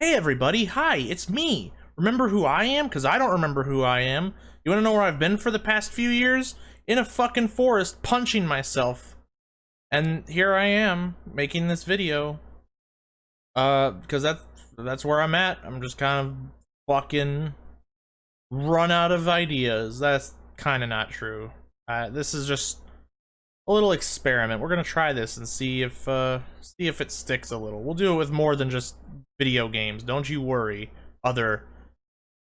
Hey everybody, hi, it's me. Remember who I am? Because I don't remember who I am. You want to know where I've been for the past few years? In a fucking forest, punching myself. And here I am, making this video. Because that's where I'm at. I'm just kind of fucking run out of ideas. That's kind of not true. This is just a little experiment. We're gonna try this and see if it sticks a little. We'll do it with more than just video games. Don't you worry. Other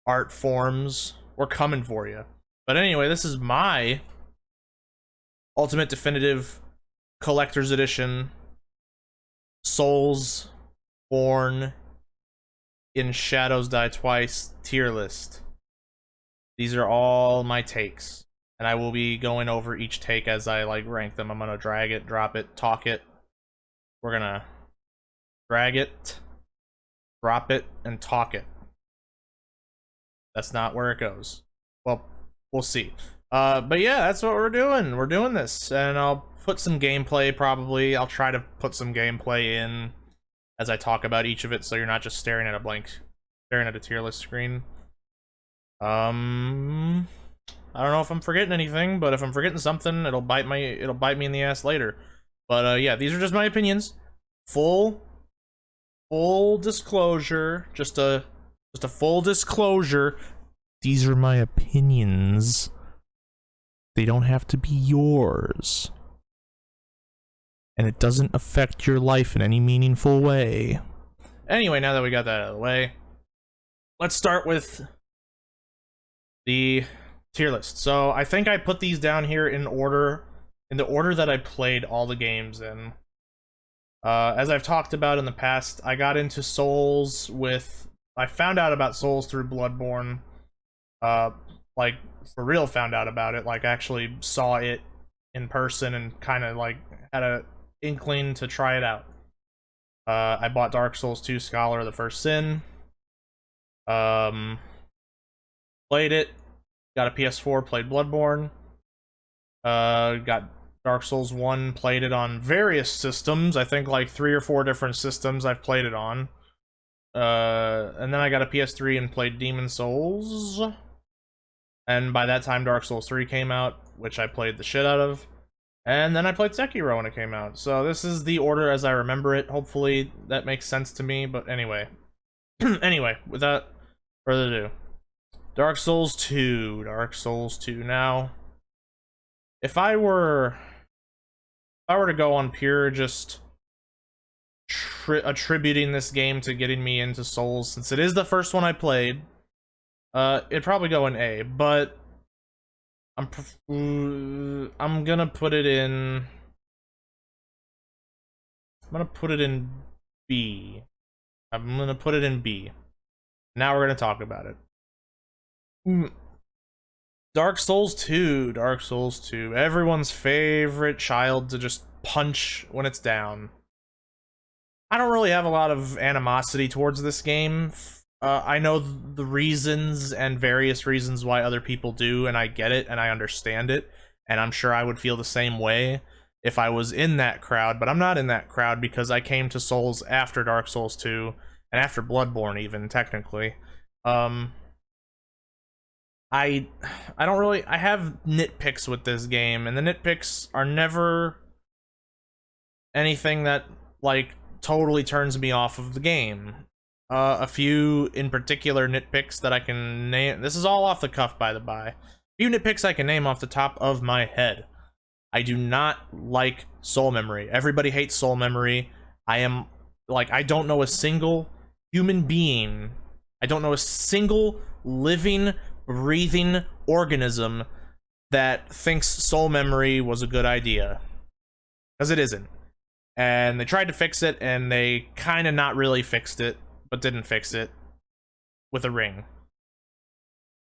art forms, we're coming for you. But anyway, this is my Ultimate Definitive Collector's Edition SoulsBorne in Shadows Die Twice tier list. These are all my takes, and I will be going over each take as I rank them. I'm gonna drag it, drop it, talk it. We're gonna drag it, drop it, and talk it. That's not where it goes. Well, we'll see. But yeah, that's what we're doing. We're doing this, and I'll put some gameplay probably. I'll try to put some gameplay in as I talk about each of it, so you're not just staring at a tier list screen. I don't know if I'm forgetting anything, but if I'm forgetting something, it'll bite me in the ass later. But yeah, these are just my opinions. Full disclosure, just a full disclosure. These are my opinions. They don't have to be yours. And it doesn't affect your life in any meaningful way. Anyway, now that we got that out of the way, let's start with the tier list. So I think I put these down here in the order that I played all the games in. As I've talked about in the past, I got into Souls I found out about Souls through Bloodborne. For real found out about it, actually saw it in person and kind of had a inkling to try it out. I bought Dark Souls 2 Scholar of the First Sin. Played it, got a PS4, played Bloodborne. Got Dark Souls 1, played it on various systems. I think 3 or 4 different systems I've played it on. And then I got a PS3 and played Demon Souls. And by that time Dark Souls 3 came out, which I played the shit out of. And then I played Sekiro when it came out. So this is the order as I remember it. Hopefully that makes sense to me, but anyway. Anyway, without further ado. Dark Souls 2. Now, if I were to go on pure just attributing this game to getting me into Souls, since it is the first one I played, it'd probably go in A, but I'm gonna put it in B. Now we're gonna talk about it. Dark Souls 2. Everyone's favorite child to just punch when it's down. I don't really have a lot of animosity towards this game. I know the reasons and various reasons why other people do, and I get it and I understand it, and I'm sure I would feel the same way if I was in that crowd, but I'm not in that crowd because I came to Souls after Dark Souls 2 and after Bloodborne even, technically. I have nitpicks with this game, and the nitpicks are never anything that totally turns me off of the game. A few in particular nitpicks that I can name. This is all off the cuff, by the by. A few nitpicks I can name off the top of my head. I do not like soul memory. Everybody hates soul memory. I don't know a single human being. I don't know a single living, breathing organism that thinks soul memory was a good idea. Because it isn't. And they tried to fix it, and they kind of not really fixed it, but didn't fix it with a ring.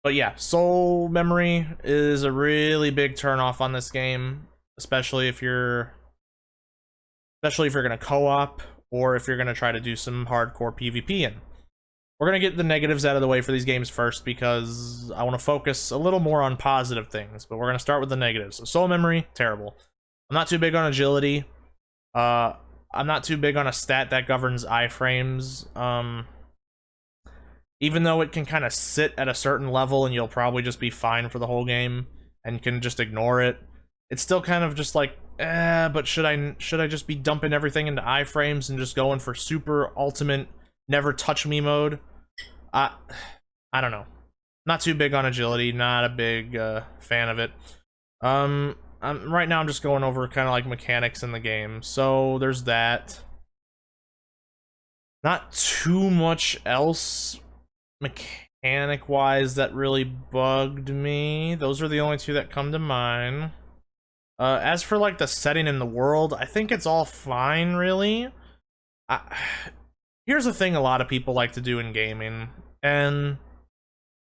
But yeah, soul memory is a really big turnoff on this game, especially if you're gonna co-op or if you're gonna try to do some hardcore PvP in. We're gonna get the negatives out of the way for these games first because I want to focus a little more on positive things, but we're gonna start with the negatives. So soul memory, terrible. I'm not too big on agility. I'm not too big on a stat that governs iframes. even though it can kind of sit at a certain level and you'll probably just be fine for the whole game and can just ignore it, it's still kind of just like, but should I just be dumping everything into iframes and just going for super ultimate never touch me mode? I don't know. Not too big on agility, not a big fan of it. Right now I'm just going over kind of like mechanics in the game. So there's that. Not too much else mechanic-wise that really bugged me. Those are the only two that come to mind. As for like the setting in the world, I think it's all fine, really. Here's the thing a lot of people like to do in gaming, and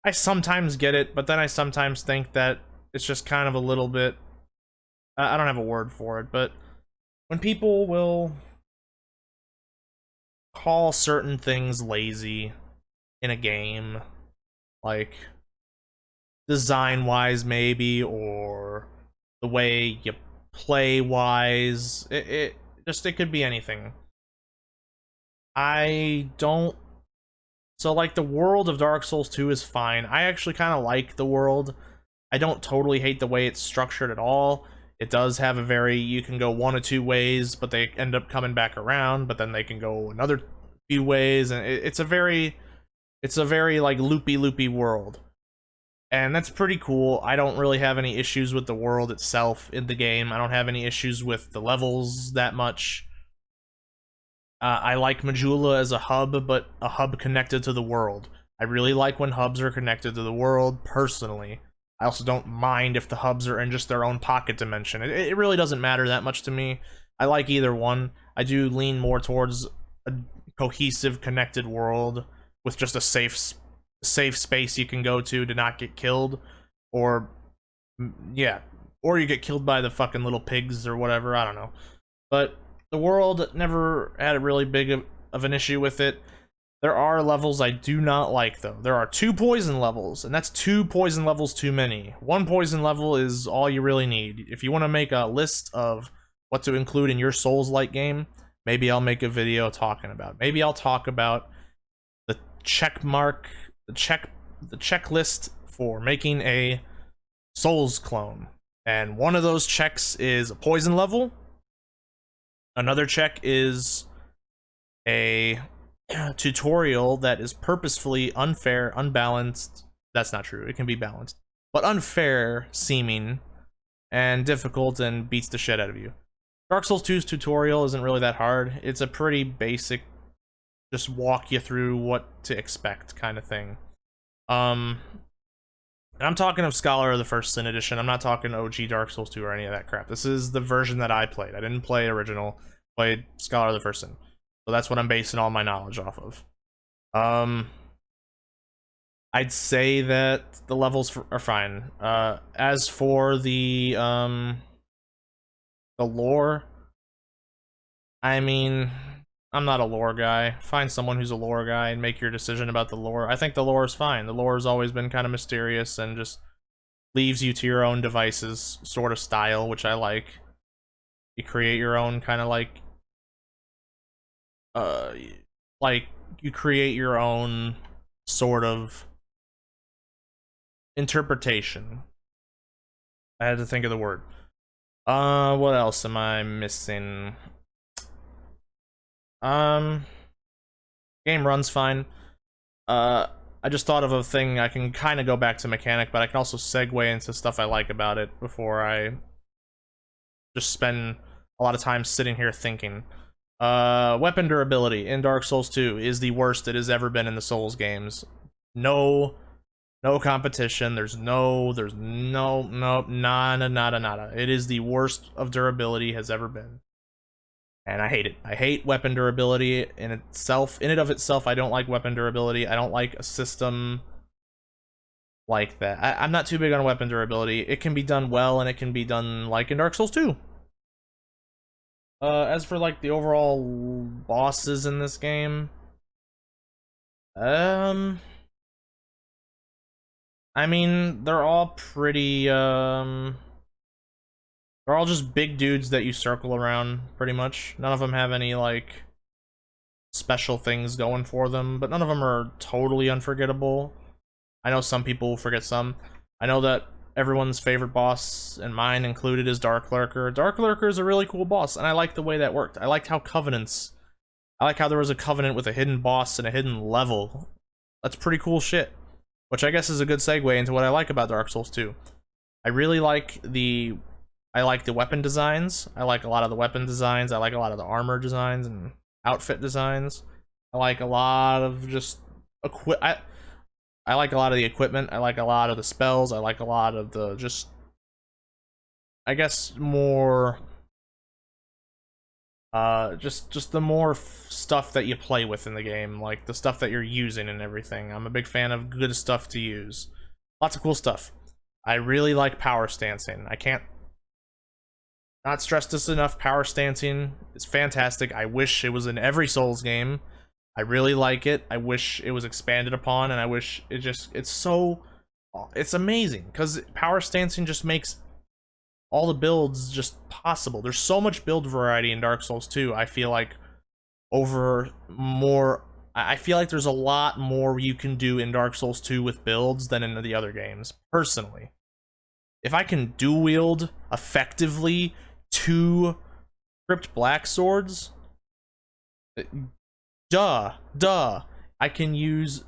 I sometimes get it, but then I sometimes think that it's just kind of a little bit... I don't have a word for it, but when people will call certain things lazy in a game, like design-wise maybe, or the way you play-wise, it could be anything. I don't... So, like, the world of Dark Souls 2 is fine. I actually kind of like the world. I don't totally hate the way it's structured at all. It does have a very... You can go one of two ways, but they end up coming back around, but then they can go another few ways, and it's a very, like, loopy world. And that's pretty cool. I don't really have any issues with the world itself in the game. I don't have any issues with the levels that much. I like Majula as a hub, but a hub connected to the world. I really like when hubs are connected to the world, personally. I also don't mind if the hubs are in just their own pocket dimension. It really doesn't matter that much to me. I like either one. I do lean more towards a cohesive, connected world with just a safe space you can go to not get killed, or yeah, or you get killed by the fucking little pigs or whatever. I don't know, but the world never had a really big of an issue with it. There are levels I do not like, though. There are 2 poison levels, and that's 2 poison levels too many. 1 poison level is all you really need. If you want to make a list of what to include in your Souls-like game, maybe I'll make a video talking about it. Maybe I'll talk about the checklist for making a Souls clone. And one of those checks is a poison level. Another check is a tutorial that is purposefully unfair, unbalanced. That's not true. It can be balanced, but unfair seeming and difficult and beats the shit out of you. Dark Souls 2's tutorial isn't really that hard. It's a pretty basic, just walk you through what to expect kind of thing. And I'm talking of Scholar of the First Sin Edition. I'm not talking OG Dark Souls 2 or any of that crap. This is the version that I played. I didn't play original. Played Scholar of the First Sin. So that's what I'm basing all my knowledge off of. I'd say that the levels are fine. As for the lore, I mean, I'm not a lore guy. Find someone who's a lore guy and make your decision about the lore. I think the lore is fine. The lore has always been kind of mysterious and just leaves you to your own devices sort of style, which I like. You create your own kind of like you create your own sort of interpretation. I had to think of the word. What else am I missing? Game runs fine. I just thought of a thing. I can kind of go back to mechanic, but I can also segue into stuff I like about it before I just spend a lot of time sitting here thinking. Weapon durability in Dark Souls 2 is the worst it has ever been in the Souls games. No competition. There's nada. It is the worst of durability has ever been. And I hate it. I hate weapon durability in itself. In and of itself, I don't like weapon durability. I don't like a system like that. I'm not too big on weapon durability. It can be done well, and it can be done like in Dark Souls 2. As for like the overall bosses in this game, I mean, they're all pretty, they're all just big dudes that you circle around, pretty much. None of them have any, like, special things going for them, but none of them are totally unforgettable. I know some people forget some. I know that everyone's favorite boss, and mine included, is Dark Lurker. Dark Lurker is a really cool boss, and I like the way that worked. I liked how I like how there was a covenant with a hidden boss and a hidden level. That's pretty cool shit. Which I guess is a good segue into what I like about Dark Souls 2. I really like the weapon designs. I like a lot of the weapon designs. I like a lot of the armor designs and outfit designs. I like a lot of just I like a lot of the equipment. I like a lot of the spells. I like a lot of the just, I guess, more just the more stuff that you play with in the game, like the stuff that you're using and everything. I'm a big fan of good stuff to use. Lots of cool stuff. I really like power stancing. I can't not stress this enough. Power stancing is fantastic. I wish it was in every Souls game. I really like it. I wish it was expanded upon, and I wish it's amazing, because power stancing just makes all the builds just possible. There's so much build variety in Dark Souls 2. I feel like I feel like there's a lot more you can do in Dark Souls 2 with builds than in the other games, personally. If I can dual wield effectively 2 crypt black swords, duh. I can use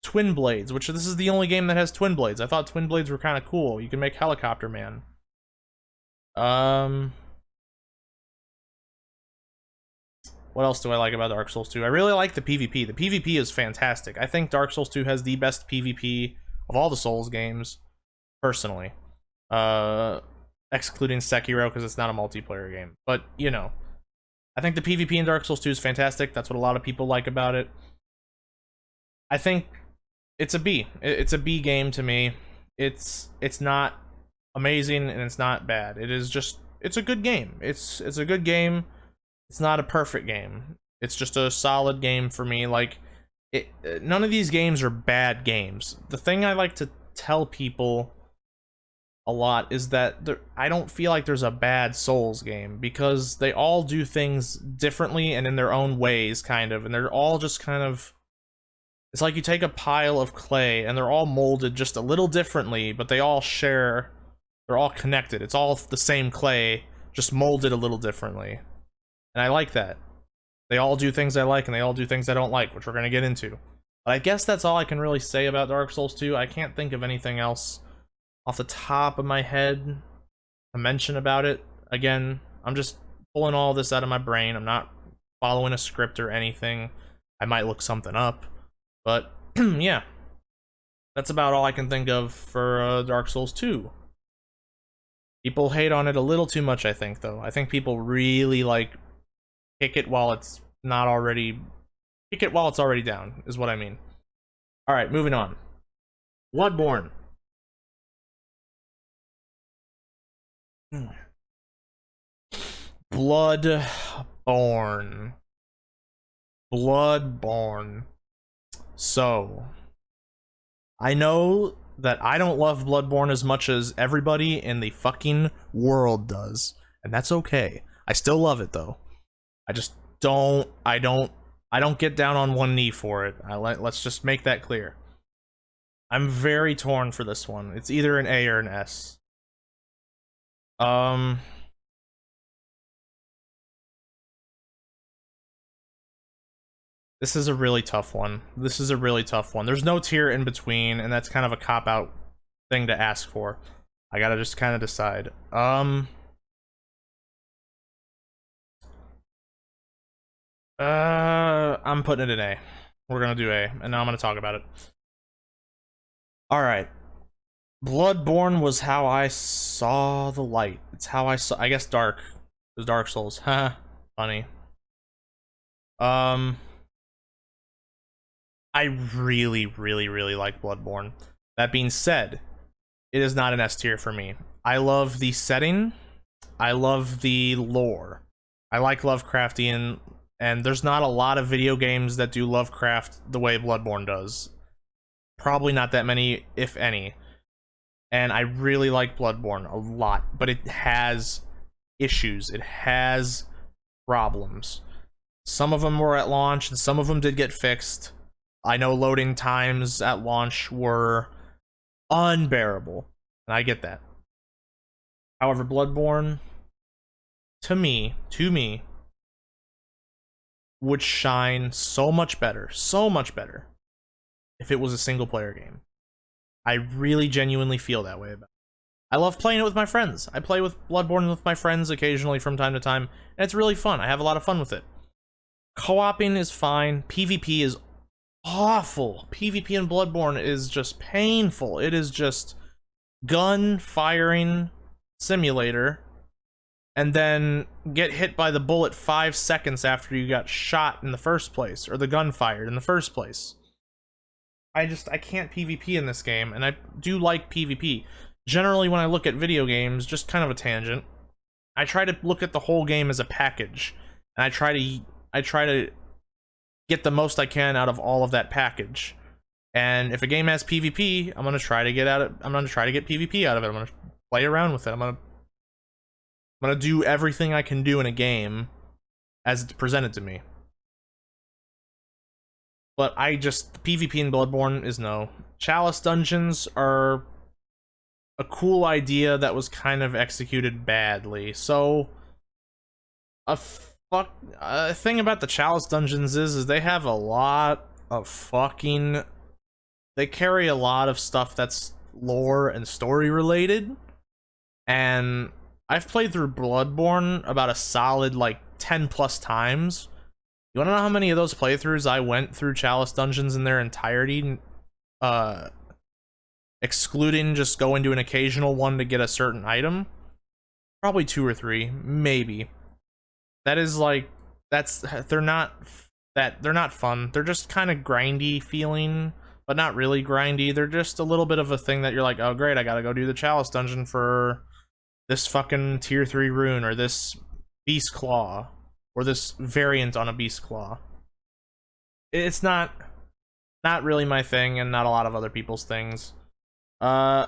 twin blades, which this is the only game that has twin blades. I thought twin blades were kind of cool. You can make Helicopter Man. What else do I like about Dark Souls 2? I really like the PvP. The PvP is fantastic. I think Dark Souls 2 has the best PvP of all the Souls games, personally. Excluding Sekiro, because it's not a multiplayer game. But, you know, I think the PvP in Dark Souls 2 is fantastic. That's what a lot of people like about it. I think it's a B. It's a B game to me. It's not amazing, and it's not bad. It's a good game. It's a good game. It's not a perfect game. It's just a solid game for me. Like, none of these games are bad games. The thing I like to tell people a lot is that I don't feel like there's a bad Souls game, because they all do things differently and in their own ways, kind of, and they're all just kind of, it's like you take a pile of clay and they're all molded just a little differently, but they're all connected. It's all the same clay, just molded a little differently. And I like that. They all do things I like, and they all do things I don't like, which we're going to get into. But I guess that's all I can really say about Dark Souls 2. I can't think of anything else off the top of my head to mention about it. Again, I'm just pulling all this out of my brain. I'm not following a script or anything. I might look something up. But, yeah. That's about all I can think of for Dark Souls 2. People hate on it a little too much, I think, though. I think people really, like, kick it while it's already down, is what I mean. Alright, moving on. Bloodborne. Bloodborne. So, I know that I don't love Bloodborne as much as everybody in the fucking world does, and that's okay. I still love it, though. I just don't get down on one knee for it. Let's just make that clear. I'm very torn for this one. It's either an A or an S. This is a really tough one. There's no tier in between, and that's kind of a cop-out thing to ask for. I gotta just kind of decide. I'm putting it in A. We're gonna do A, and now I'm gonna talk about it. Alright. Bloodborne was how I saw the light. It's how I saw, I guess, Dark. It was Dark Souls. Haha. Funny. I really like Bloodborne. That being said, it is not an S tier for me. I love the setting. I love the lore. I like Lovecraftian, and there's not a lot of video games that do Lovecraft the way Bloodborne does. Probably not that many, if any. And I really like Bloodborne a lot, but it has issues. It has problems. Some of them were at launch, and some of them did get fixed. I know loading times at launch were unbearable, and I get that. However, Bloodborne, to me, would shine so much better if it was a single player game. I really genuinely feel that way about it. I love playing it with my friends. I play with Bloodborne with my friends occasionally from time to time, and it's really fun. I have a lot of fun with it. Co-oping is fine. PvP is awful. PvP in Bloodborne is just painful. It is just gun firing simulator, and then get hit by the bullet 5 seconds after you got shot in the first place, or the gun fired in the first place. I can't PvP in this game, and I do like PvP. Generally, when I look at video games, just kind of a tangent, I try to look at the whole game as a package, and I try to get the most I can out of all of that package. And if a game has PvP, I'm gonna try to get PvP out of it. I'm gonna play around with it. I'm gonna do everything I can do in a game as it's presented to me. But PvP in Bloodborne is no. Chalice dungeons are a cool idea that was kind of executed badly. So a thing about the Chalice dungeons is they have a lot of they carry a lot of stuff that's lore and story related. And I've played through Bloodborne about a solid like 10 plus times. You wanna know how many of those playthroughs I went through Chalice dungeons in their entirety? Excluding just going to an occasional one to get a certain item? Probably 2 or 3, maybe. That is like, they're not fun. They're just kind of grindy feeling, but not really grindy. They're just a little bit of a thing that you're like, oh great, I gotta go do the Chalice dungeon for this fucking tier 3 rune, or this beast claw, or this variant on a beast claw. It's not really my thing, and not a lot of other people's things. I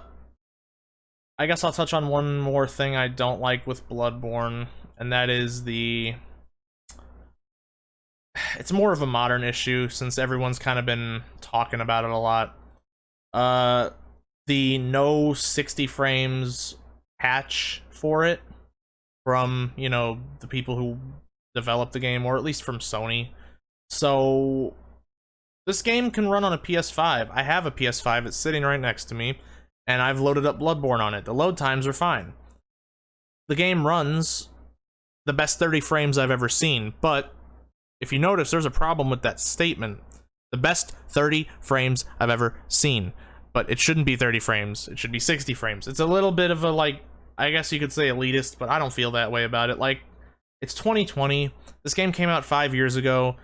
guess I'll touch on one more thing I don't like with Bloodborne, and that is it's more of a modern issue since everyone's kind of been talking about it a lot. The no 60 frames patch for it from, you know, the people who developed the game, or at least from Sony. So this game can run on a PS5. I have a PS5, it's sitting right next to me, and I've loaded up Bloodborne on it. The load times are fine. The game runs the best 30 frames I've ever seen, but if you notice, there's a problem with that statement. The best 30 frames I've ever seen. But it shouldn't be 30 frames, it should be 60 frames. It's a little bit of a, like, I guess you could say elitist, but I don't feel that way about it. Like, it's 2020, this game came out 5 years ago,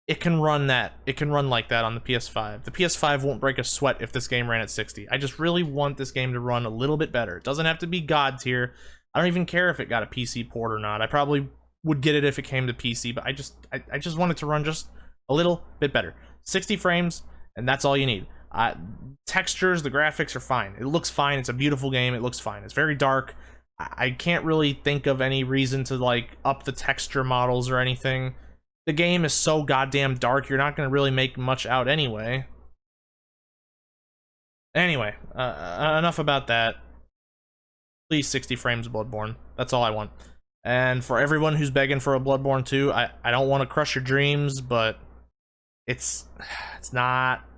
it can run like that on the PS5. The PS5 won't break a sweat if this game ran at 60. I just really want this game to run a little bit better. It doesn't have to be God tier. I don't even care if it got a PC port or not. I probably would get it if it came to PC, but I just want it to run just a little bit better. 60 frames, and that's all you need. Textures, the graphics are fine. It looks fine. It's a beautiful game. It looks fine. It's very dark. I can't really think of any reason to like up the texture models or anything. The game is so goddamn dark, you're not going to really make much out anyway. Anyway, enough about that. Please, 60 frames of Bloodborne. That's all I want. And for everyone who's begging for a Bloodborne 2, I don't want to crush your dreams, but it's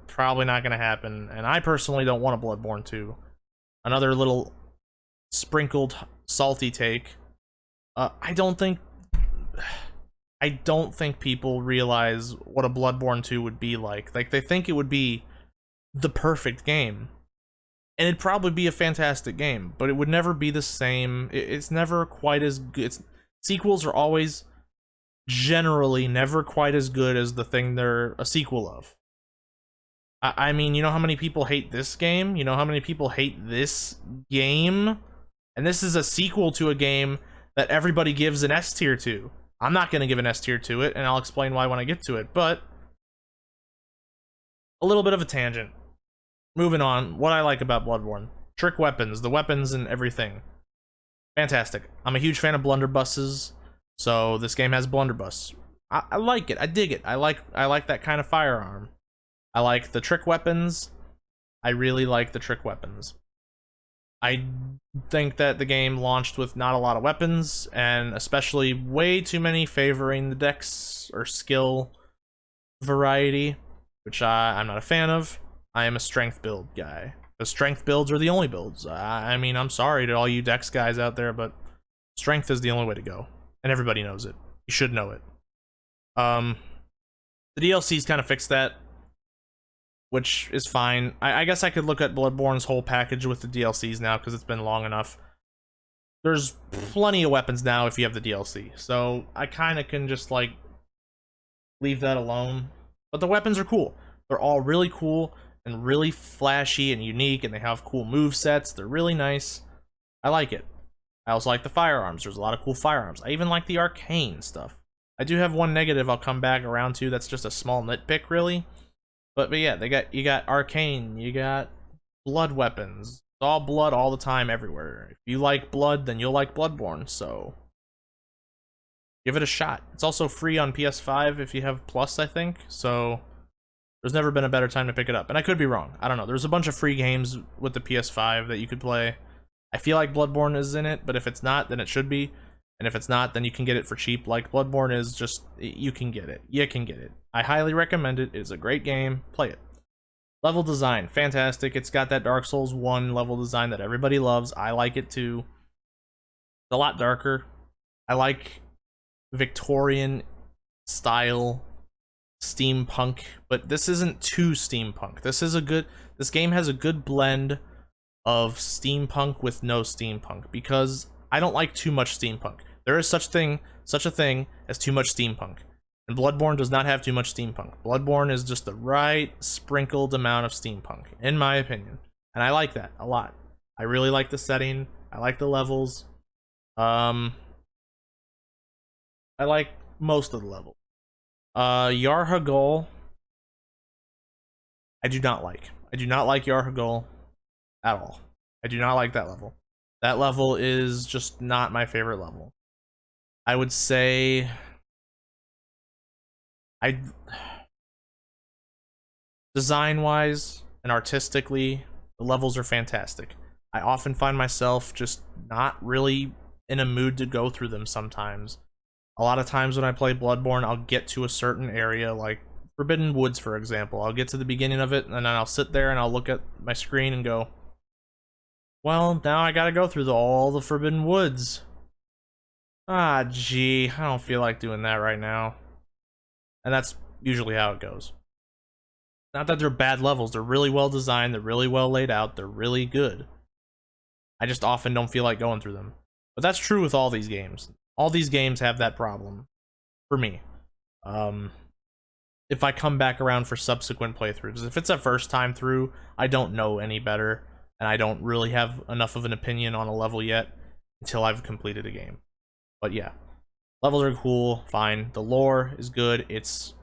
probably not going to happen. And I personally don't want a Bloodborne 2. Another little sprinkled salty take. I don't think people realize what a Bloodborne 2 would be like. Like, they think it would be the perfect game. And it'd probably be a fantastic game, but it would never be the same. It's never quite as good. Sequels are always generally never quite as good as the thing they're a sequel of. I mean, you know how many people hate this game? You know how many people hate this game? And this is a sequel to a game that everybody gives an S tier to. I'm not going to give an S tier to it, and I'll explain why when I get to it, but a little bit of a tangent. Moving on, what I like about Bloodborne. Trick weapons, the weapons and everything. Fantastic. I'm a huge fan of blunderbusses, so this game has blunderbuss. I like it. I dig it. I like that kind of firearm. I like the trick weapons. I really like the trick weapons. I think that the game launched with not a lot of weapons, and especially way too many favoring the dex or skill variety, which I'm not a fan of. I am a strength build guy. The strength builds are the only builds. I mean, I'm sorry to all you dex guys out there, but strength is the only way to go, and everybody knows it. You should know it. The DLCs kind of fixed that, which is fine. I guess I could look at Bloodborne's whole package with the DLCs now because it's been long enough. There's plenty of weapons now if you have the DLC, so I kind of can just like leave that alone. But the weapons are cool. They're all really cool and really flashy and unique, and they have cool move sets. They're really nice. I like it. I also like the firearms. There's a lot of cool firearms. I even like the arcane stuff. I do have one negative I'll come back around to. That's just a small nitpick, really. But yeah, you got arcane, you got blood weapons. It's all blood all the time, everywhere. If you like blood, then you'll like Bloodborne, so give it a shot. It's also free on PS5 if you have Plus, I think, so there's never been a better time to pick it up. And I could be wrong. I don't know. There's a bunch of free games with the PS5 that you could play. I feel like Bloodborne is in it, but if it's not, then it should be. And if it's not, then you can get it for cheap. Like Bloodborne is just, you can get it. You can get it. I highly recommend it. It is a great game. Play it. Level design, fantastic. It's got that Dark Souls 1 level design that everybody loves. I like it too. It's a lot darker. I like Victorian style steampunk, but this isn't too steampunk. This game has a good blend of steampunk with no steampunk, because I don't like too much steampunk. There is such a thing as too much steampunk. And Bloodborne does not have too much steampunk. Bloodborne is just the right sprinkled amount of steampunk, in my opinion. And I like that a lot. I really like the setting. I like the levels. I like most of the levels. Yarhagul, I do not like. I do not like Yarhagul at all. I do not like that level. That level is just not my favorite level. I would say design-wise and artistically, the levels are fantastic. I often find myself just not really in a mood to go through them sometimes. A lot of times when I play Bloodborne, I'll get to a certain area, like Forbidden Woods, for example. I'll get to the beginning of it, and then I'll sit there and I'll look at my screen and go, well, now I gotta go through all the Forbidden Woods. Ah, gee, I don't feel like doing that right now. And that's usually how it goes. Not that they're bad levels, they're really well designed, they're really well laid out, they're really good. I just often don't feel like going through them. But that's true with all these games. All these games have that problem, for me. If I come back around for subsequent playthroughs. If it's a first time through, I don't know any better, and I don't really have enough of an opinion on a level yet until I've completed a game. But yeah, levels are cool, fine. The lore is good. It's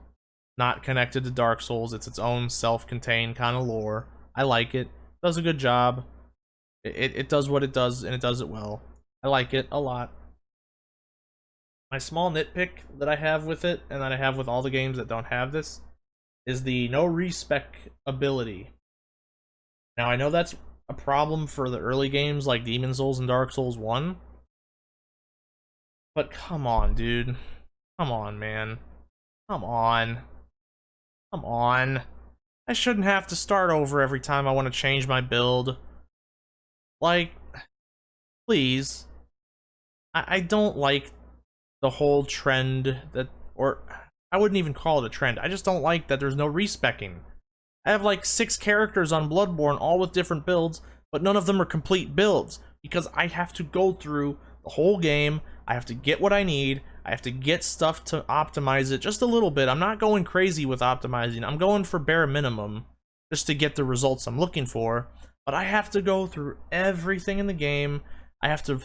not connected to Dark Souls. It's its own self-contained kind of lore. I like it. It does a good job. It does what it does, and it does it well. I like it a lot. My small nitpick that I have with it, and that I have with all the games that don't have this, is the no respec ability. Now, I know that's a problem for the early games like Demon Souls and Dark Souls 1. But come on, dude. Come on, man. Come on. Come on. I shouldn't have to start over every time I want to change my build. Like, please. I don't like the whole trend that, or I wouldn't even call it a trend. I just don't like that there's no respecking. I have like 6 characters on Bloodborne, all with different builds, but none of them are complete builds, because I have to go through the whole game. I have to get what I need. I have to get stuff to optimize it just a little bit. I'm not going crazy with optimizing. I'm going for bare minimum just to get the results I'm looking for. But I have to go through everything in the game. I have to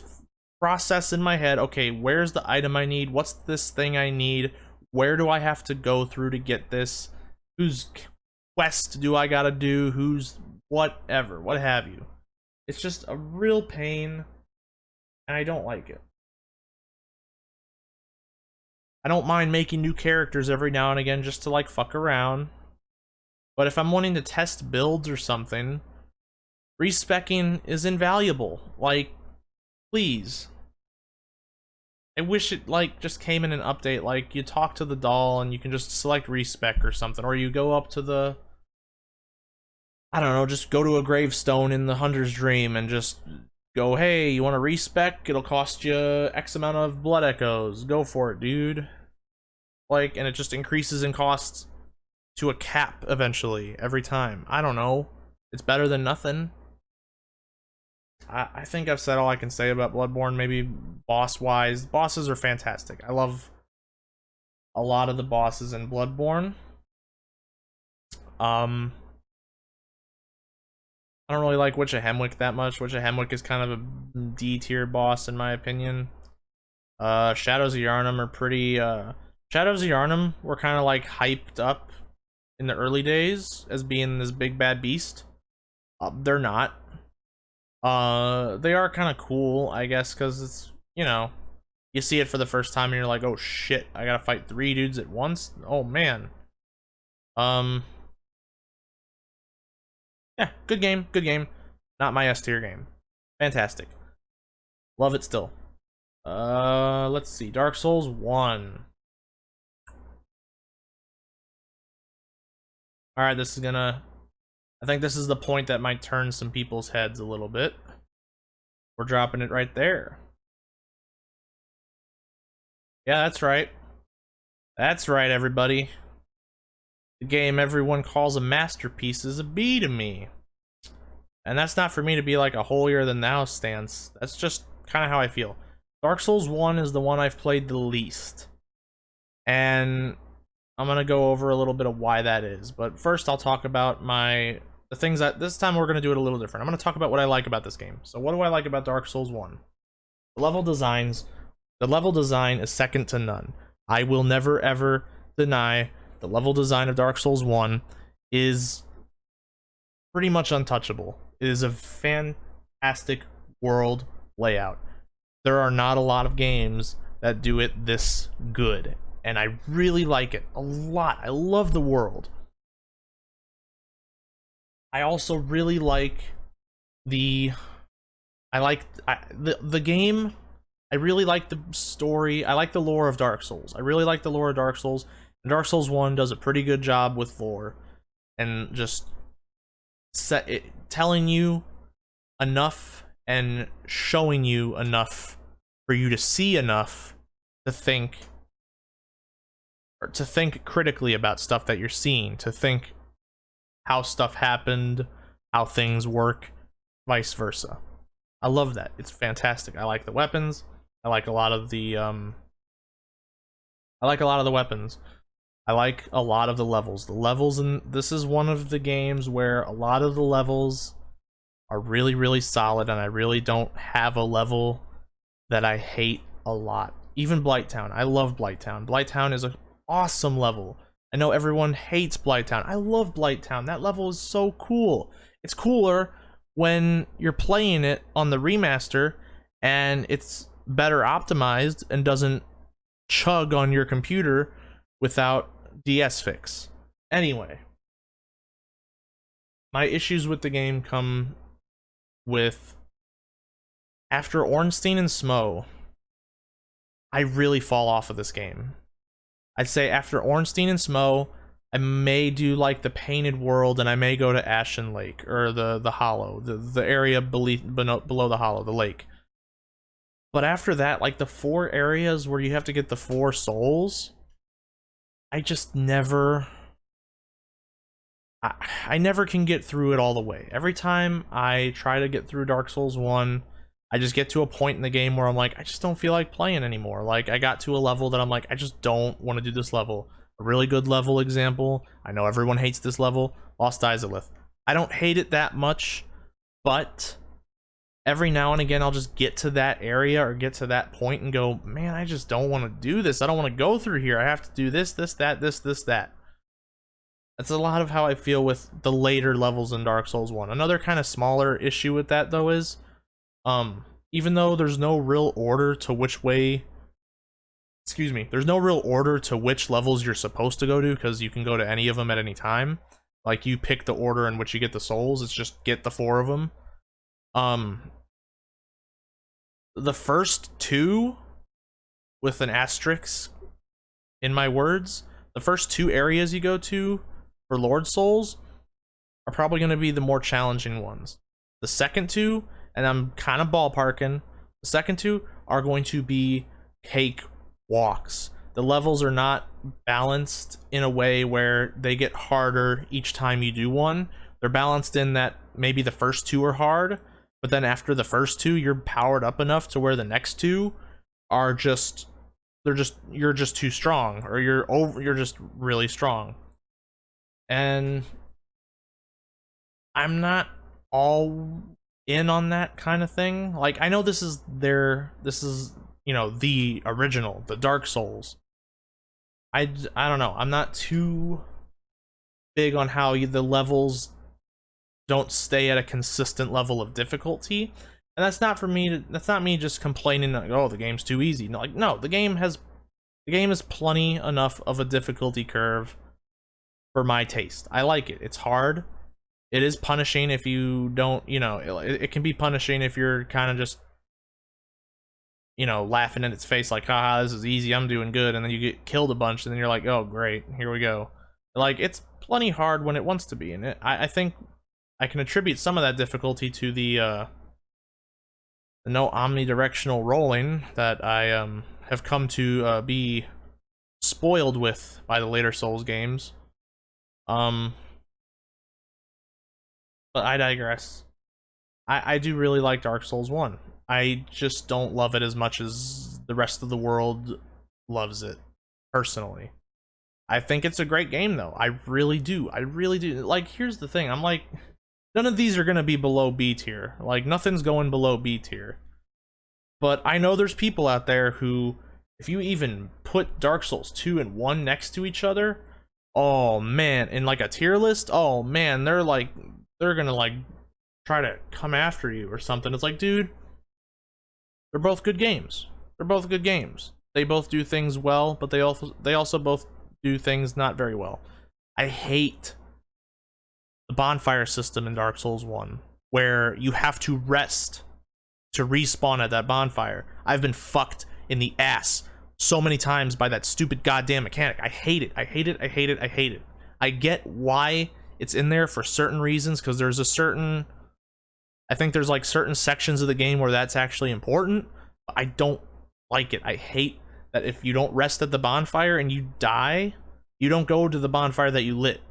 process in my head, okay, where's the item I need? What's this thing I need? Where do I have to go through to get this? Whose quest do I gotta do? Who's whatever, what have you. It's just a real pain, and I don't like it. I don't mind making new characters every now and again just to like fuck around. But if I'm wanting to test builds or something, respecking is invaluable. Like, please. I wish it like just came in an update, like you talk to the doll and you can just select respec or something, or you go up to the, I don't know, just go to a gravestone in the Hunter's Dream and just go, hey, you want to respec? It'll cost you X amount of blood echoes. Go for it, dude. Like, and it just increases in cost to a cap eventually every time. I don't know. It's better than nothing. I think I've said all I can say about Bloodborne. Maybe boss-wise, bosses are fantastic. I love a lot of the bosses in Bloodborne. I don't really like Witch of Hemwick that much. Witch of Hemwick is kind of a D-tier boss in my opinion. Shadows of Yharnam are pretty. Shadows of Yharnam were kind of like hyped up in the early days as being this big bad beast. They're not. They are kind of cool, I guess, because it's, you know, you see it for the first time and you're like, oh shit, I gotta fight 3 dudes at once? Oh man. Yeah, good game, good game. Not my S tier game. Fantastic. Love it still. Let's see, Dark Souls 1. Alright, this is gonna... I think this is the point that might turn some people's heads a little bit. We're dropping it right there. Yeah, that's right. That's right, everybody. The game everyone calls a masterpiece is a B to me. And that's not for me to be like a holier than thou stance. That's just kind of how I feel. Dark Souls 1 is the one I've played the least. And I'm gonna go over a little bit of why that is. But first I'll talk about the things that this time we're going to do it a little different. I'm going to talk about what I like about this game. So what do I like about Dark Souls 1? The level design is second to none. I will never ever deny the level design of Dark Souls 1 is pretty much untouchable. It is a fantastic world layout. There are not a lot of games that do it this good, and I really like it a lot. I love the world. I also really like the game. I really like the story. I like the lore of Dark Souls. I really like the lore of Dark Souls. And Dark Souls 1 does a pretty good job with lore and just telling you enough and showing you enough for you to see enough to think, or to think critically about stuff that you're seeing, to think how stuff happened, how things work, vice versa. I love that. It's fantastic. I like the weapons. I like a lot of the weapons. I like a lot of the levels. The levels in this is one of the games where a lot of the levels are really, really solid, and I really don't have a level that I hate a lot. Even Blighttown. I love Blighttown. Blighttown is an awesome level. I know everyone hates Blighttown. I love Blighttown. That level is so cool. It's cooler when you're playing it on the remaster and it's better optimized and doesn't chug on your computer without DS fix. Anyway, my issues with the game come with after Ornstein and Smo, I really fall off of this game. I'd say after Ornstein and Smo, I may do like the Painted World, and I may go to Ashen Lake, or the Hollow, the area below the Hollow, the lake. But after that, like the 4 areas where you have to get the 4 souls, I just never... I never can get through it all the way. Every time I try to get through Dark Souls 1, I just get to a point in the game where I'm like, I just don't feel like playing anymore. Like, I got to a level that I'm like, I just don't want to do this level. A really good level example, I know everyone hates this level, Lost Izalith. I don't hate it that much, but every now and again I'll just get to that area or get to that point and go, man, I just don't want to do this. I don't want to go through here. I have to do this, this, that, this, that. That's a lot of how I feel with the later levels in Dark Souls 1. Another kind of smaller issue with that, though, is even though there's no real order to which way excuse me, there's no real order to which levels you're supposed to go to, because you can go to any of them at any time. Like, you pick the order in which you get the souls. It's just get the 4 of them. The first 2, with an asterisk in my words, the first 2 areas you go to for Lord Souls are probably going to be the more challenging ones. The second 2, and I'm kind of ballparking, the second 2 are going to be cake walks. The levels are not balanced in a way where they get harder each time you do one. They're balanced in that maybe the first 2 are hard, but then after the first 2, you're powered up enough to where the next 2 are just, you're just too strong, or you're just really strong. And I'm not all in on that kind of thing. Like, I know this is you know, the original, the Dark Souls. I don't know. I'm not too big on how the levels don't stay at a consistent level of difficulty. And that's not me just complaining like, oh, the game's too easy. No, like, no, the game is plenty enough of a difficulty curve for my taste. I like it. It's hard. It is punishing if you don't, you know, it can be punishing if you're kind of just, you know, laughing in its face like, haha, this is easy, I'm doing good, and then you get killed a bunch, and then you're like, oh, great, here we go. Like, it's plenty hard when it wants to be, and I think I can attribute some of that difficulty to the no omnidirectional rolling that I have come to be spoiled with by the later Souls games. But I digress. I do really like Dark Souls 1. I just don't love it as much as the rest of the world loves it, personally. I think it's a great game, though. I really do. I really do. Like, here's the thing. I'm like, none of these are going to be below B tier. Like, nothing's going below B tier. But I know there's people out there who, if you even put Dark Souls 2 and 1 next to each other, oh, man, in, like, a tier list, oh, man, they're gonna, like, try to come after you or something. It's like, dude, they're both good games. They're both good games. They both do things well, but they also both do things not very well. I hate the bonfire system in Dark Souls 1, where you have to rest to respawn at that bonfire. I've been fucked in the ass so many times by that stupid goddamn mechanic. I hate it. I hate it. I hate it. I hate it. I get why it's in there for certain reasons, because there's a certain, I think there's like certain sections of the game where that's actually important, but I don't like it. I hate that if you don't rest at the bonfire and you die, you don't go to the bonfire that you lit.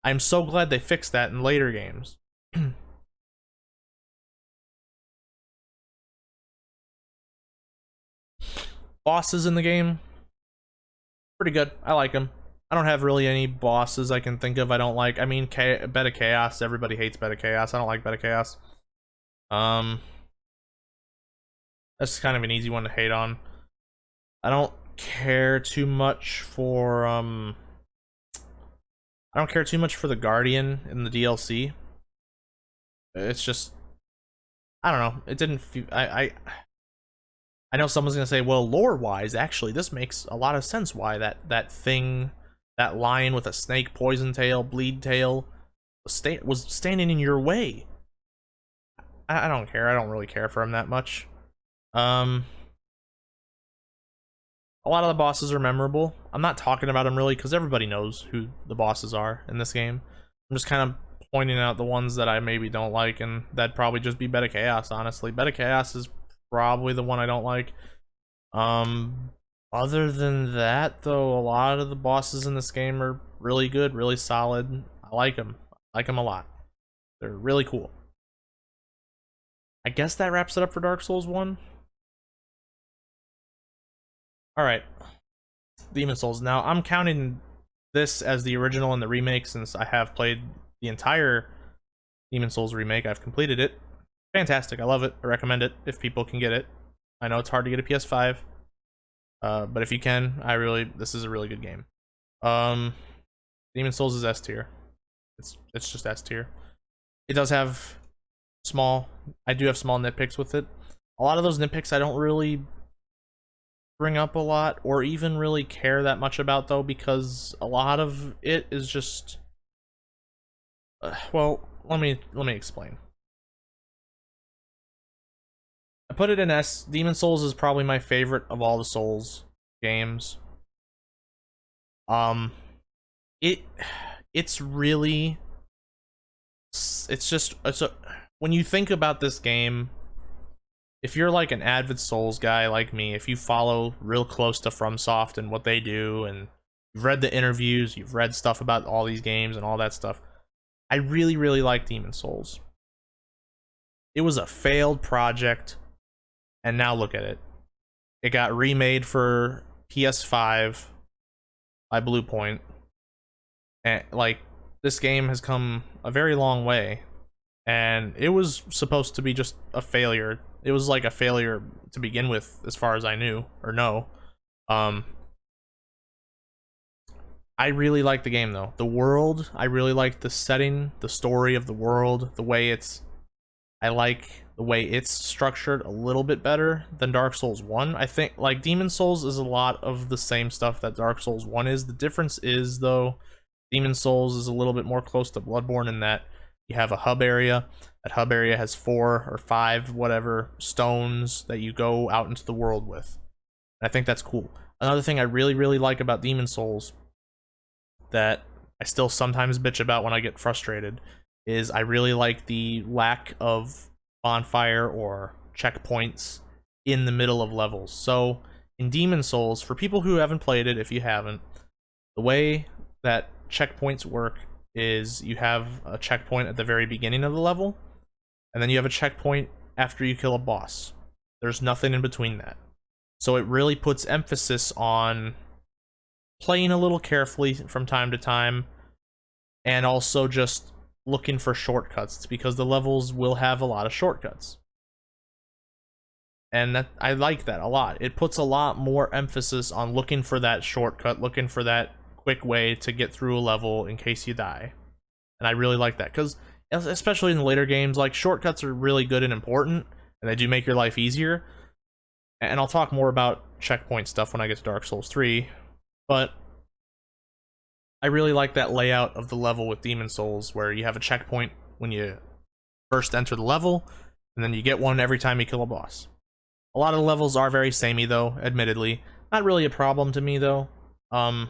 I'm so glad they fixed that in later games. Bosses in the game, pretty good. I like them. I don't have really any bosses I can think of I don't like. I mean, Beta Chaos, everybody hates Beta Chaos. I don't like Beta Chaos. That's kind of an easy one to hate on. I don't care too much for I don't care too much for the Guardian in the DLC. It's just, I don't know. It didn't feel, I know someone's gonna say, well, lore-wise, actually, this makes a lot of sense why that thing, that lion with a snake poison tail, bleed tail, was standing in your way. I don't care. I don't really care for him that much. A lot of the bosses are memorable. I'm not talking about them really because everybody knows who the bosses are in this game. I'm just kind of pointing out the ones that I maybe don't like, and that'd probably just be Beta Chaos, honestly. Beta Chaos is probably the one I don't like. Other than that, though, a lot of the bosses in this game are really good, really solid. I like them. I like them a lot. They're really cool. I guess that wraps it up for Dark Souls 1. Alright. Demon Souls. Now, I'm counting this as the original and the remake since I have played the entire Demon Souls remake. I've completed it. Fantastic. I love it. I recommend it if people can get it. I know it's hard to get a PS5. But if you can, this is a really good game. Demon Souls is S tier. It's just S tier. It does have I do have small nitpicks with it. A lot of those nitpicks I don't really bring up a lot or even really care that much about, though, because a lot of it is just well, let me explain. I put it in S. Demon Souls is probably my favorite of all the Souls games. It's really, when you think about this game, if you're like an avid Souls guy like me, if you follow real close to FromSoft and what they do, and you've read the interviews, you've read stuff about all these games and all that stuff, I really, really like Demon Souls. It was a failed project, and now look at it. It got remade for PS5 by Bluepoint, and like, this game has come a very long way, and it was supposed to be just a failure. It was like a failure to begin with, as far as I knew or know. I really like the game, though. The world, I really like the setting, the story of the world, the way it's, I like the way it's structured a little bit better than Dark Souls 1. I think, like, Demon Souls is a lot of the same stuff that Dark Souls 1 is. The difference is, though, Demon Souls is a little bit more close to Bloodborne in that you have a hub area. That hub area has 4 or 5, whatever, stones that you go out into the world with. And I think that's cool. Another thing I really, really like about Demon Souls that I still sometimes bitch about when I get frustrated is I really like the lack of bonfire or checkpoints in the middle of levels. So in Demon Souls, for people who haven't played it, if you haven't, the way that checkpoints work is you have a checkpoint at the very beginning of the level, and then you have a checkpoint after you kill a boss. There's nothing in between that. So it really puts emphasis on playing a little carefully from time to time, and also just looking for shortcuts, because the levels will have a lot of shortcuts. And that, I like that a lot. It puts a lot more emphasis on looking for that shortcut, looking for that quick way to get through a level in case you die. And I really like that, because especially in the later games, like, shortcuts are really good and important, and they do make your life easier. And I'll talk more about checkpoint stuff when I get to Dark Souls 3, but I really like that layout of the level with Demon Souls, where you have a checkpoint when you first enter the level, and then you get one every time you kill a boss. A lot of the levels are very samey, though, admittedly. Not really a problem to me, though. Not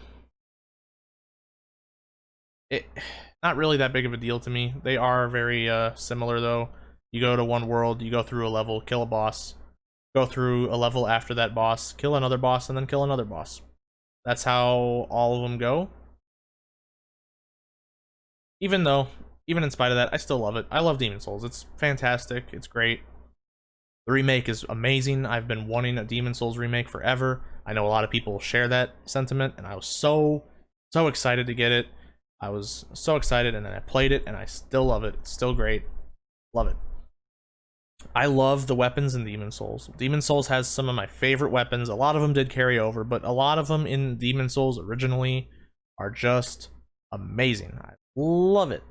really that big of a deal to me. They are very similar, though. You go to one world, you go through a level, kill a boss, go through a level after that boss, kill another boss, and then kill another boss. That's how all of them go. Even in spite of that, I still love it. I love Demon Souls. It's fantastic. It's great. The remake is amazing. I've been wanting a Demon Souls remake forever. I know a lot of people share that sentiment, and I was so excited to get it. I was so excited, and then I played it, and I still love it. It's still great. Love it. I love the weapons in Demon Souls. Demon Souls has some of my favorite weapons. A lot of them did carry over, but a lot of them in Demon Souls originally are just amazing. I love it.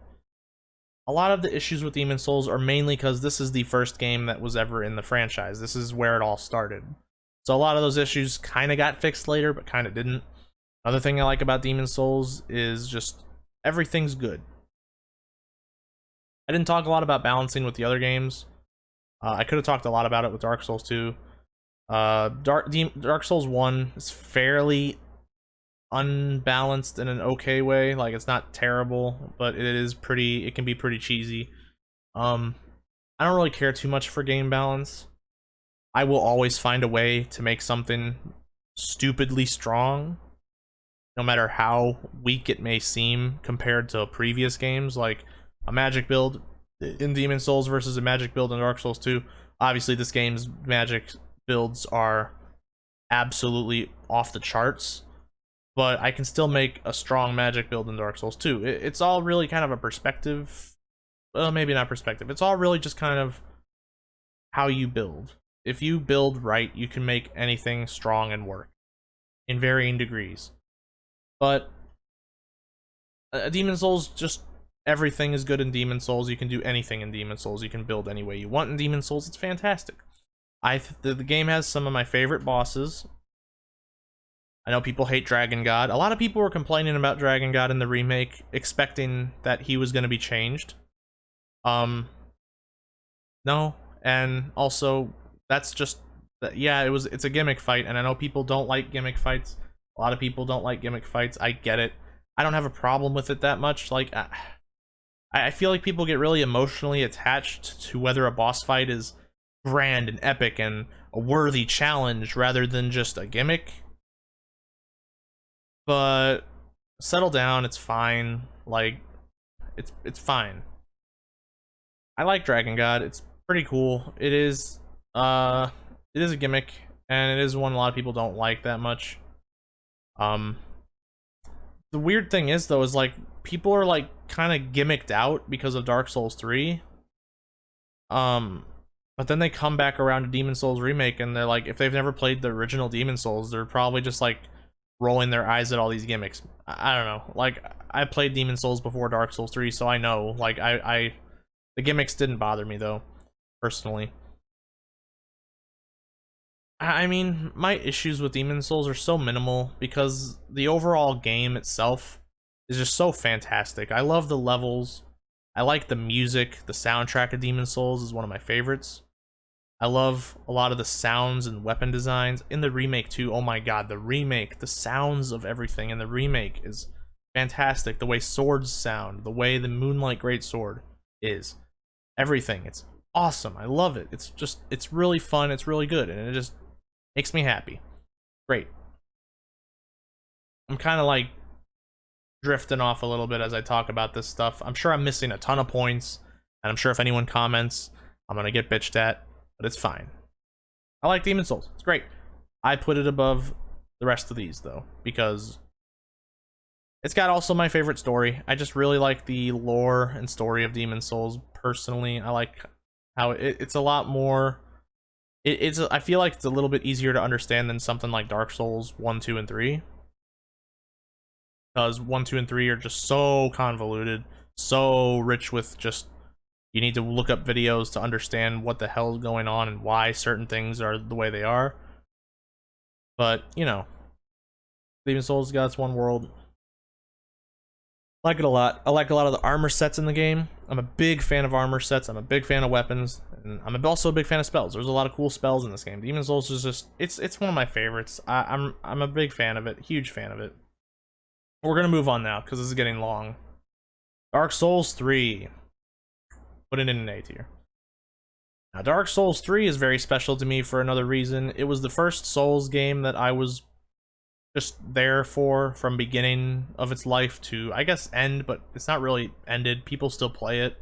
A lot of the issues with Demon Souls are mainly because this is the first game that was ever in the franchise. This is where it all started. So a lot of those issues kind of got fixed later, but kind of didn't. Another thing I like about Demon Souls is just everything's good. I didn't talk a lot about balancing with the other games. I could have talked a lot about it with Dark Souls 2. Dark Souls 1 is fairly unbalanced in an okay way. Like, it's not terrible, but it can be pretty cheesy. I don't really care too much for game balance. I will always find a way to make something stupidly strong, no matter how weak it may seem compared to previous games. Like a magic build in Demon Souls versus a magic build in Dark Souls 2. Obviously, this game's magic builds are absolutely off the charts, but I can still make a strong magic build in Dark Souls 2. It's all really kind of a perspective. Well, maybe not perspective. It's all really just kind of how you build. If you build right, you can make anything strong and work in varying degrees. But Demon Souls, just everything is good in Demon Souls. You can do anything in Demon Souls. You can build any way you want in Demon Souls. It's fantastic. The game has some of my favorite bosses. I know people hate Dragon God. A lot of people were complaining about Dragon God in the remake, expecting that he was going to be changed. No, and also that's just yeah, it's a gimmick fight, and I know people don't like gimmick fights. A lot of people don't like gimmick fights. I get it. I don't have a problem with it that much. Like I feel like people get really emotionally attached to whether a boss fight is grand and epic and a worthy challenge rather than just a gimmick. But settle down, it's fine. Like it's fine. I like Dragon God. It's pretty cool. It is a gimmick, and it is one a lot of people don't like that much. The weird thing is though, is like people are like kind of gimmicked out because of Dark Souls 3. But then they come back around to Demon Souls Remake, and they're like, if they've never played the original Demon Souls, they're probably just like rolling their eyes at all these gimmicks. I don't know. Like, I played Demon Souls before Dark Souls 3, so I know. Like, the gimmicks didn't bother me though, personally. I mean, my issues with Demon Souls are so minimal because the overall game itself is just so fantastic. I love the levels. I like the music. The soundtrack of Demon Souls is one of my favorites. I love a lot of the sounds and weapon designs in the remake too. Oh my god, the remake, the sounds of everything in the remake is fantastic. The way swords sound, the way the Moonlight Greatsword is, everything. It's awesome. I love it. It's really fun. It's really good, and it just makes me happy. Great. I'm kind of like drifting off a little bit as I talk about this stuff. I'm sure I'm missing a ton of points, and I'm sure if anyone comments, I'm gonna get bitched at. But it's fine. I like Demon Souls. It's great. I put it above the rest of these, though, because it's got also my favorite story. I just really like the lore and story of Demon Souls, personally. I like how it's a lot more... I feel like it's a little bit easier to understand than something like Dark Souls 1, 2, and 3. Because 1, 2, and 3 are just so convoluted, so rich with just... You need to look up videos to understand what the hell is going on and why certain things are the way they are. But, you know, Demon Souls got its one world. I like it a lot. I like a lot of the armor sets in the game. I'm a big fan of armor sets. I'm a big fan of weapons. And I'm also a big fan of spells. There's a lot of cool spells in this game. Demon Souls is just... It's one of my favorites. I'm a big fan of it. Huge fan of it. We're going to move on now, because this is getting long. Dark Souls 3. Put it in an A tier. Now, Dark Souls 3 is very special to me for another reason. It was the first Souls game that I was just there for from beginning of its life to, I guess, end, but it's not really ended. People still play it.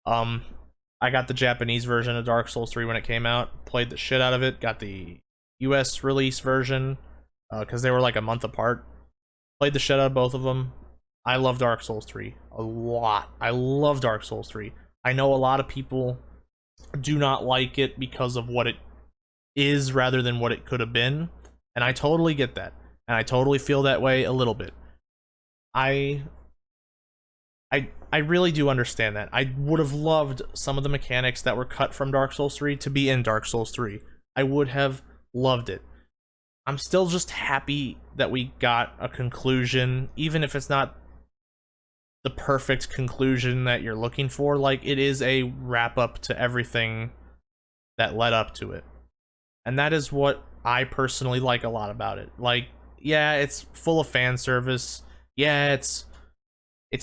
I got the Japanese version of Dark Souls 3 when it came out, played the shit out of it, got the US release version, because they were like a month apart. Played the shit out of both of them. I love Dark Souls 3 a lot. I love Dark Souls 3. I know a lot of people do not like it because of what it is rather than what it could have been, and I totally get that, and I totally feel that way a little bit. I really do understand that. I would have loved some of the mechanics that were cut from Dark Souls 3 to be in Dark Souls 3. I would have loved it. I'm still just happy that we got a conclusion, even if it's not the perfect conclusion that you're looking for. Like, it is a wrap up to everything that led up to it. And that is what I personally like a lot about it. Like, yeah, it's full of fan service. Yeah, it's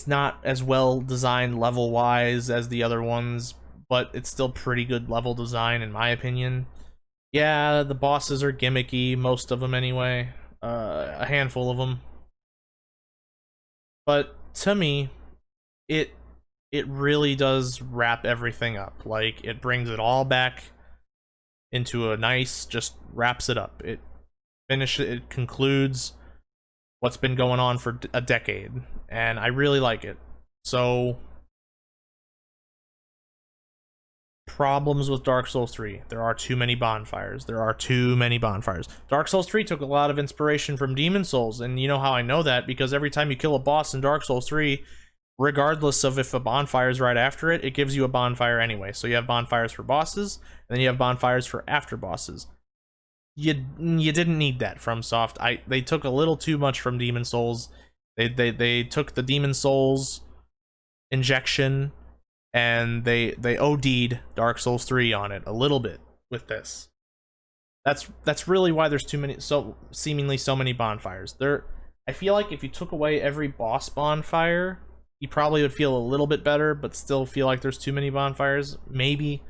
not as well designed level wise as the other ones, but it's still pretty good level design in my opinion. Yeah, the bosses are gimmicky, most of them anyway. A handful of them. But to me, it really does wrap everything up. Like, it brings it all back into a nice, just wraps it up. It concludes what's been going on for a decade, and I really like it. So, problems with Dark Souls 3. There are too many bonfires. Dark Souls 3 took a lot of inspiration from Demon Souls, and you know how I know that? Because every time you kill a boss in Dark Souls 3, regardless of if a bonfire is right after it, it gives you a bonfire anyway. So you have bonfires for bosses, and then you have bonfires for after bosses. you didn't need that from Soft. They took a little too much from Demon Souls. They took the Demon Souls injection and they OD'd Dark Souls 3 on it a little bit with this. That's really why there's seemingly so many bonfires. I feel like if you took away every boss bonfire, you probably would feel a little bit better, but still feel like there's too many bonfires. Maybe.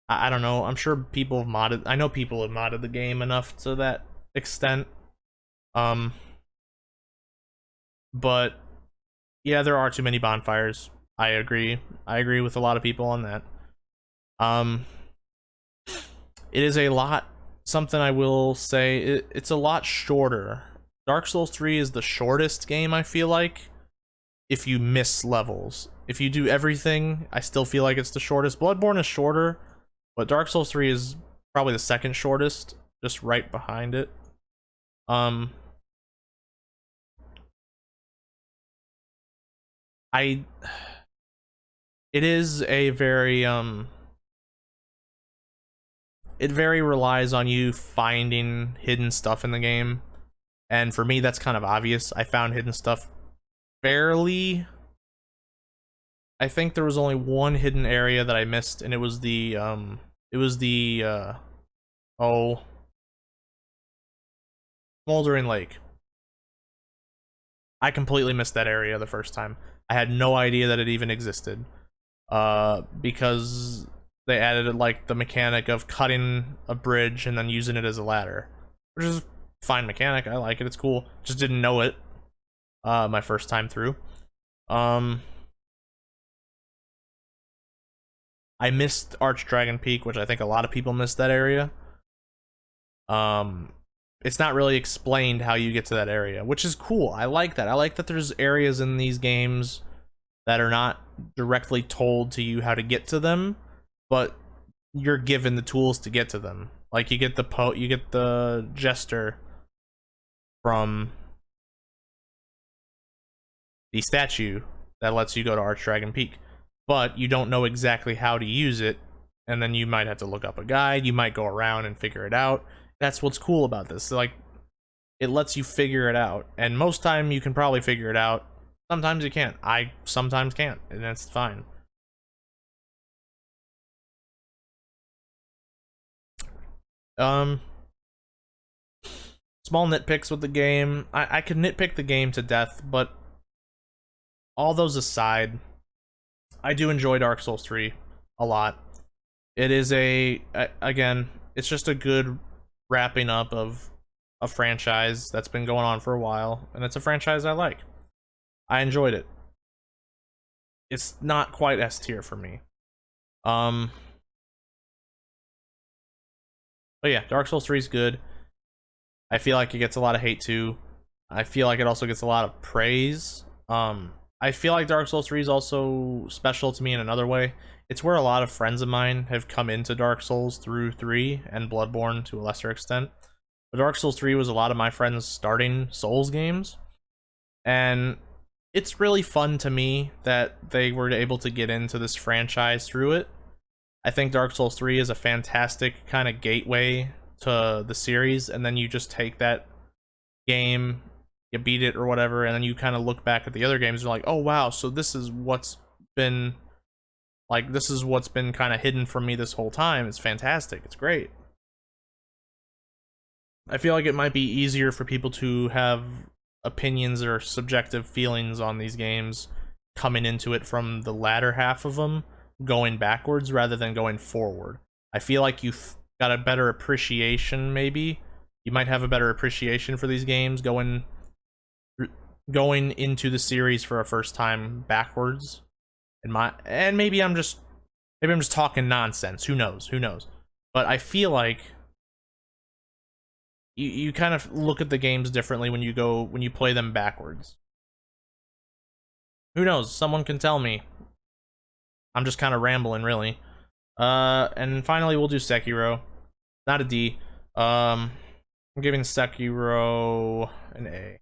I don't know. I'm sure people have modded. I know people have modded the game enough to that extent. But yeah, there are too many bonfires. I agree. I agree with a lot of people on that. It is a lot. Something I will say, it's a lot shorter. Dark Souls 3 is the shortest game, I feel like, if you miss levels. If you do everything, I still feel like it's the shortest. Bloodborne is shorter, but Dark Souls 3 is probably the second shortest, just right behind it. It is a very, it very relies on you finding hidden stuff in the game. And for me, that's kind of obvious. I found hidden stuff fairly. I think there was only one hidden area that I missed, and it was the Smoldering Lake. I completely missed that area the first time. I had no idea that it even existed. Because they added like the mechanic of cutting a bridge and then using it as a ladder, which is a fine mechanic. I like it. It's cool. Just didn't know it my first time through. I missed Archdragon Peak, which I think a lot of people missed that area. It's not really explained how you get to that area, which is cool. I like that. I like that there's areas in these games that are not directly told to you how to get to them, but you're given the tools to get to them. Like you get the Jester from the statue that lets you go to Archdragon Peak, but you don't know exactly how to use it, and then you might have to look up a guide. You might go around and figure it out. That's what's cool about this. Like, it lets you figure it out, and most time you can probably figure it out. Sometimes you can't. I sometimes can't, and that's fine. Small nitpicks with the game. I could nitpick the game to death, but all those aside, I do enjoy Dark Souls 3 a lot. It is again, it's just a good wrapping up of a franchise that's been going on for a while, and it's a franchise I like. I enjoyed it. It's not quite S tier for me. But yeah, Dark Souls 3 is good. I feel like it gets a lot of hate too. I feel like it also gets a lot of praise. I feel like Dark Souls 3 is also special to me in another way. It's where a lot of friends of mine have come into Dark Souls through 3 and Bloodborne to a lesser extent. But Dark Souls 3 was a lot of my friends starting Souls games. And it's really fun to me that they were able to get into this franchise through it. I think Dark Souls 3 is a fantastic kind of gateway to the series, and then you just take that game, you beat it or whatever, and then you kind of look back at the other games and you're like, oh wow, so this is what's been kind of hidden from me this whole time. It's fantastic. It's great. I feel like it might be easier for people to have opinions or subjective feelings on these games coming into it from the latter half of them, going backwards rather than going forward. I feel like you've got a better appreciation, maybe. You might have a better appreciation for these games going into the series for a first time backwards. And maybe I'm just talking nonsense. Who knows? But I feel like you kind of look at the games differently when you play them backwards. Who knows? Someone can tell me. I'm just kind of rambling, really. And finally, we'll do Sekiro. Not a D. I'm giving Sekiro an A.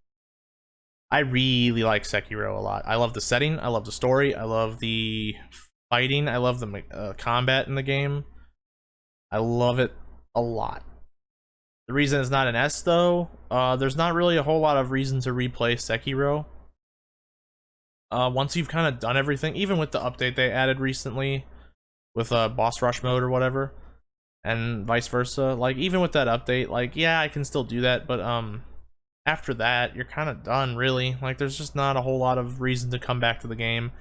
I really like Sekiro a lot. I love the setting. I love the story. I love the fighting. I love the combat in the game. I love it a lot. The reason it's not an S though, there's not really a whole lot of reason to replay Sekiro. Once you've kind of done everything, even with the update they added recently with boss rush mode or whatever, and vice versa, like even with that update, like yeah, I can still do that, but after that you're kind of done, really. Like there's just not a whole lot of reason to come back to the game.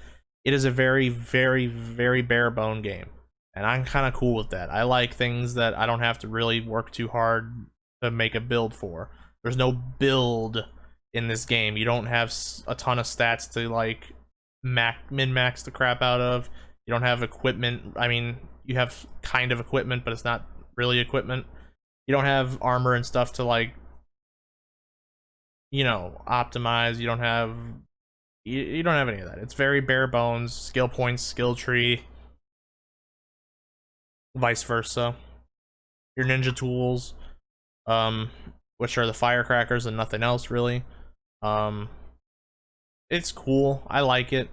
It is a very, very, very bare bone game, and I'm kind of cool with that. I like things that I don't have to really work too hard to make a build for. There's no build in this game. You don't have a ton of stats to like min-max the crap out of. You don't have equipment. I mean, you have kind of equipment, but it's not really equipment. You don't have armor and stuff to like, you know, optimize. You don't have any of that. It's very bare bones. Skill points, skill tree, vice versa. Your ninja tools, which are the firecrackers and nothing else really. It's cool. I like it.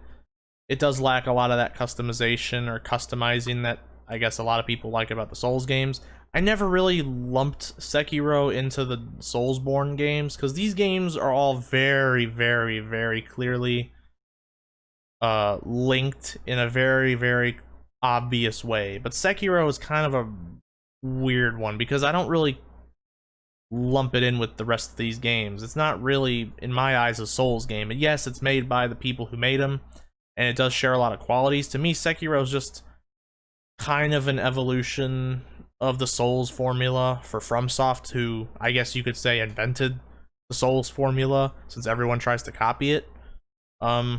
It does lack a lot of that customization or customizing that I guess a lot of people like about the Souls games. I never really lumped Sekiro into the SoulsBorne games because these games are all very, very, very clearly linked in a very, very obvious way. But Sekiro is kind of a weird one because I don't really lump it in with the rest of these games. It's not really, in my eyes, a Souls game. And yes, it's made by the people who made them, and it does share a lot of qualities. To me, Sekiro is just kind of an evolution of the Souls formula for FromSoft, who I guess you could say invented the Souls formula, since everyone tries to copy it. I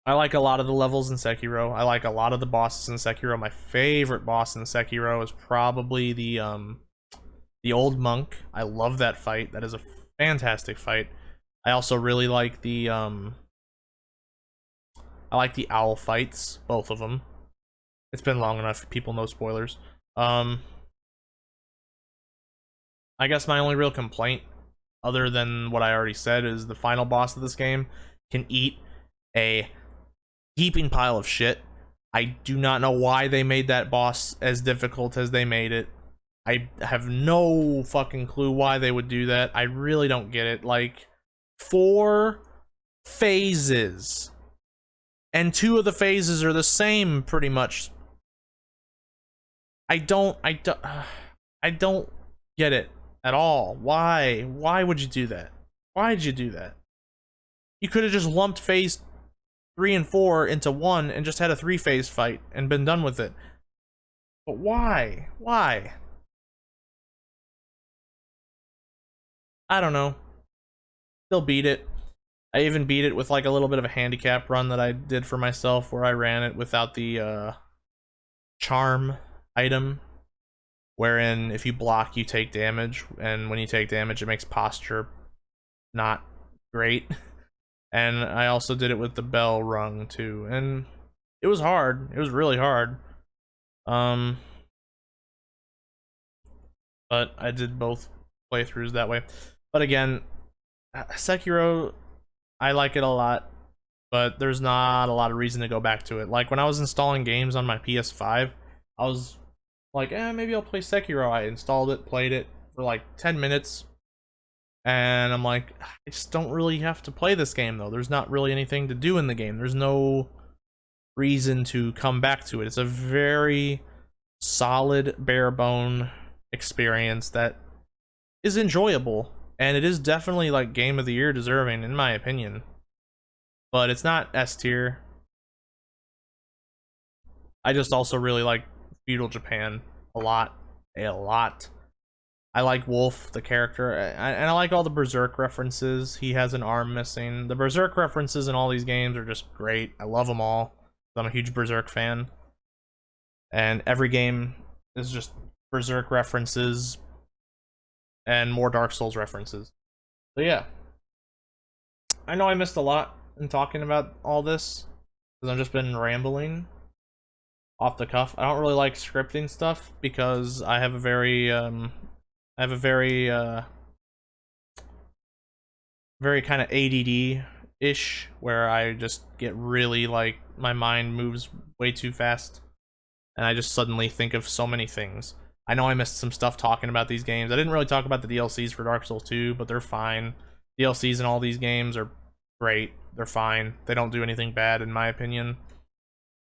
like a lot of the levels in Sekiro. I like a lot of the bosses in Sekiro. My favorite boss in Sekiro is probably the old monk. I love that fight. That is a fantastic fight. I also really like the owl fights, both of them. It's been long enough, people know spoilers. I guess my only real complaint, other than what I already said, is the final boss of this game can eat a heaping pile of shit. I do not know why they made that boss as difficult as they made it. I have no fucking clue why they would do that. I really don't get it. Like, 4 phases, and 2 of the phases are the same pretty much. I don't get it at all. Why would you do that? Why did you do that? You could have just lumped phase 3 and 4 into one and just had a 3-phase fight and been done with it. But why? I don't know. Still beat it. I even beat it with like a little bit of a handicap run that I did for myself, where I ran it without the charm item, wherein if you block you take damage, and when you take damage it makes posture not great. And I also did it with the bell rung too, and it was hard. It was really hard. But I did both playthroughs that way. But again, Sekiro, I like it a lot, but there's not a lot of reason to go back to it. Like when I was installing games on my PS5, I was like, maybe I'll play Sekiro. I installed it, played it for like 10 minutes, and I'm like, I just don't really have to play this game though. There's not really anything to do in the game. There's no reason to come back to it. It's a very solid, bare bone experience that is enjoyable, and it is definitely like Game of the Year deserving, in my opinion. But it's not S tier. I just also really like feudal Japan a lot. I like Wolf, the character, and I like all the Berserk references. He has an arm missing. The Berserk references in all these games are just great. I love them all. I'm a huge Berserk fan. And every game is just Berserk references and more Dark Souls references. So yeah. I know I missed a lot in talking about all this, because I've just been rambling off the cuff. I don't really like scripting stuff because I have a very very kind of ADD-ish, where I just get really like, my mind moves way too fast and I just suddenly think of so many things. I know I missed some stuff talking about these games. I didn't really talk about the DLCs for Dark Souls 2, but they're fine. DLCs in all these games are great. They're fine. They don't do anything bad in my opinion.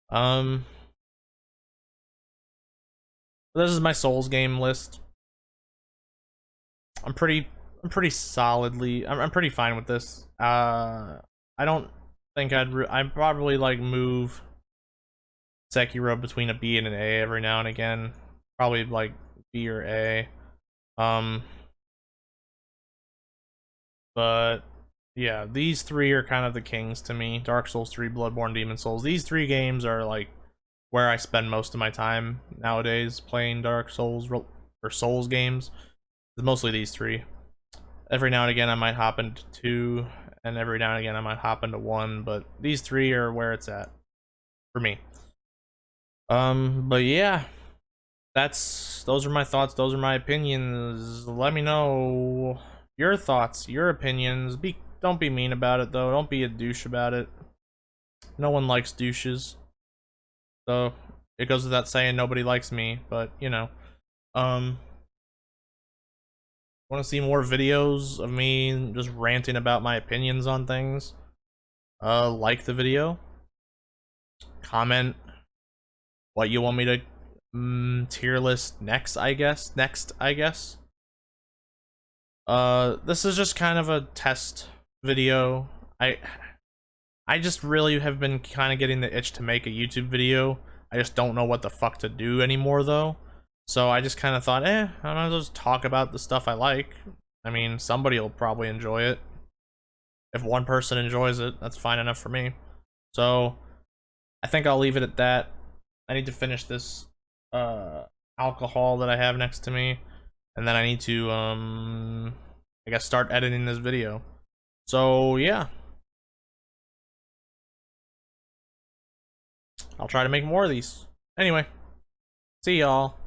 This is my Souls game list. I'm pretty solidly. I'm pretty fine with this. I don't think I'd probably like move Sekiro between a B and an A every now and again. Probably like B or A. But yeah, these three are kind of the kings to me. Dark Souls 3, Bloodborne, Demon Souls. These three games are like where I spend most of my time nowadays playing Dark Souls or Souls games. Mostly these three. Every now and again I might hop into 2, and every now and again I might hop into 1, but these three are where it's at for me. But yeah, those are my thoughts, those are my opinions. Let me know your thoughts, your opinions. Don't be mean about it though. Don't be a douche about it. No one likes douches. So it goes without saying nobody likes me, but you know. Want to see more videos of me just ranting about my opinions on things? Like the video. Comment what you want me to tier list next, I guess. This is just kind of a test video. I just really have been kind of getting the itch to make a YouTube video. I just don't know what the fuck to do anymore though. So I just kind of thought, I might as well just talk about the stuff I like. I mean, somebody will probably enjoy it. If one person enjoys it, that's fine enough for me. So I think I'll leave it at that. I need to finish this alcohol that I have next to me, and then I need to I guess start editing this video. So yeah, I'll try to make more of these. Anyway, see y'all.